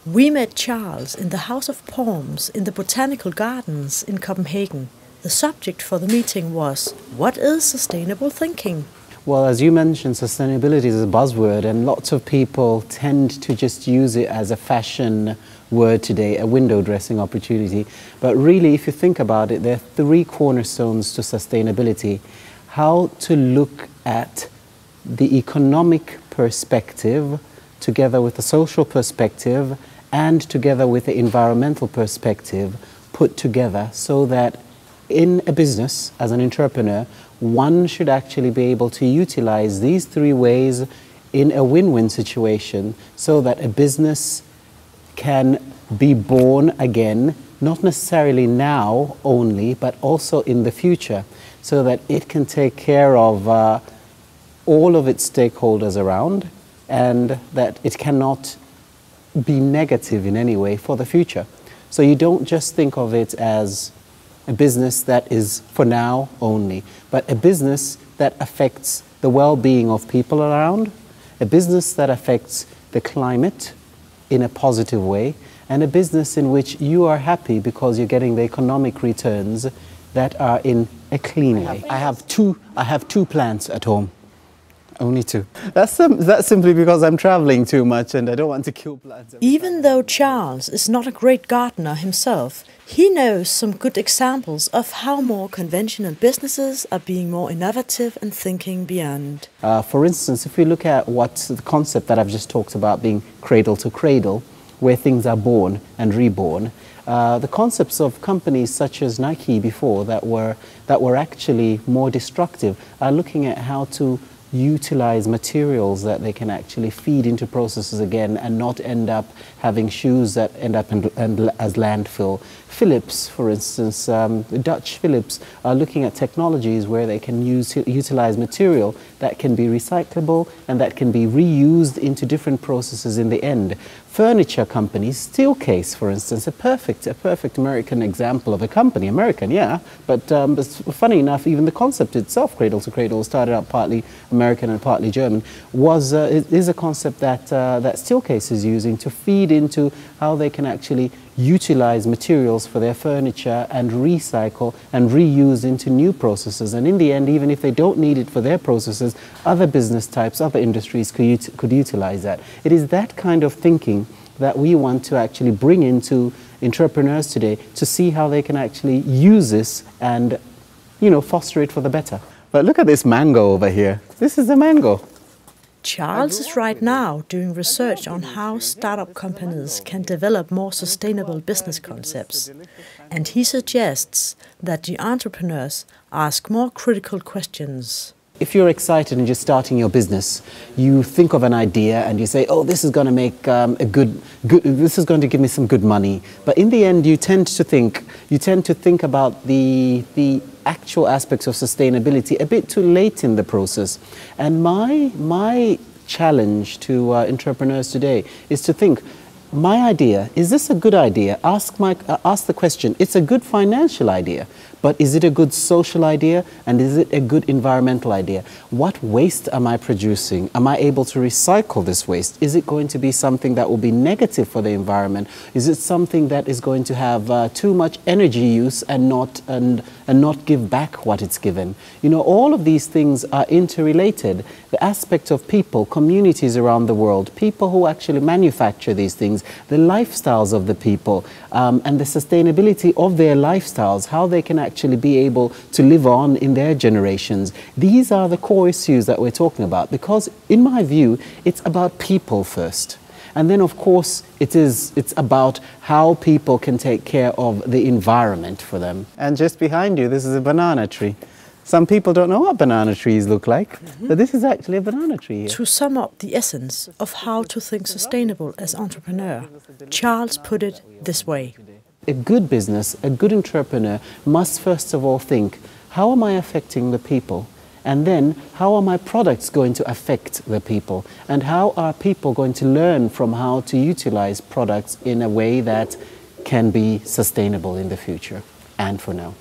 We met Charles in the House of Palms in the Botanical Gardens in Copenhagen. The subject for the meeting was, what is sustainable thinking? Well, as you mentioned, sustainability is a buzzword, and lots of people tend to just use it as a fashion word today, a window dressing opportunity. But really, if you think about it, there are three cornerstones to sustainability. How to look at the economic perspective together with the social perspective and together with the environmental perspective put together, so that in a business, as an entrepreneur, one should actually be able to utilize these three ways in a win-win situation, so that a business can be born again, not necessarily now only, but also in the future, so that it can take care of all of its stakeholders around, and that it cannot be negative in any way for the future. So you don't just think of it as a business that is for now only, but a business that affects the well-being of people around, a business that affects the climate in a positive way, and a business in which you are happy because you're getting the economic returns that are in a clean way. I have two plants at home. Only two. That's simply because I'm traveling too much and I don't want to kill plants. Even though Charles is not a great gardener himself, he knows some good examples of how more conventional businesses are being more innovative and thinking beyond. For instance, if we look at what the concept that I've just talked about, being cradle to cradle, where things are born and reborn, the concepts of companies such as Nike before that were actually more destructive are looking at how to utilize materials that they can actually feed into processes again and not end up having shoes that end up as landfill. Philips, for instance, the Dutch Philips are looking at technologies where they can utilize material that can be recyclable and that can be reused into different processes in the end. Furniture companies, Steelcase, for instance, a perfect American example of a company. American, yeah, but funny enough, even the concept itself, cradle to cradle, started out partly American and partly German, is a concept that Steelcase is using to feed into how they can actually utilize materials for their furniture and recycle and reuse into new processes. And in the end, even if they don't need it for their processes, other business types, other industries could utilize that. It is that kind of thinking that we want to actually bring into entrepreneurs today, to see how they can actually use this and, foster it for the better. But look at this mango over here. This is a mango. Charles is right now doing research on how startup companies can develop more sustainable business concepts. And he suggests that the entrepreneurs ask more critical questions. If you're excited and you're starting your business, you think of an idea and you say, oh, this is going to make this is going to give me some good money. But in the end, you tend to think about the actual aspects of sustainability a bit too late in the process. And my challenge to entrepreneurs today is to think, my idea, is this a good idea? Ask the question, it's a good financial idea, but is it a good social idea, and is it a good environmental idea? What waste am I producing? Am I able to recycle this waste? Is it going to be something that will be negative for the environment? Is it something that is going to have too much energy use and not give back what it's given? All of these things are interrelated. The aspect of people, communities around the world, people who actually manufacture these things, the lifestyles of the people, and the sustainability of their lifestyles, how they can actually be able to live on in their generations. These are the core issues that we're talking about, because in my view, it's about people first. And then, of course, it's about how people can take care of the environment for them. And just behind you, this is a banana tree. Some people don't know what banana trees look like, but this is actually a banana tree here. To sum up the essence of how to think sustainable as entrepreneur, Charles put it this way. A good business, a good entrepreneur must first of all think, how am I affecting the people? And then, how are my products going to affect the people? And how are people going to learn from how to utilize products in a way that can be sustainable in the future and for now?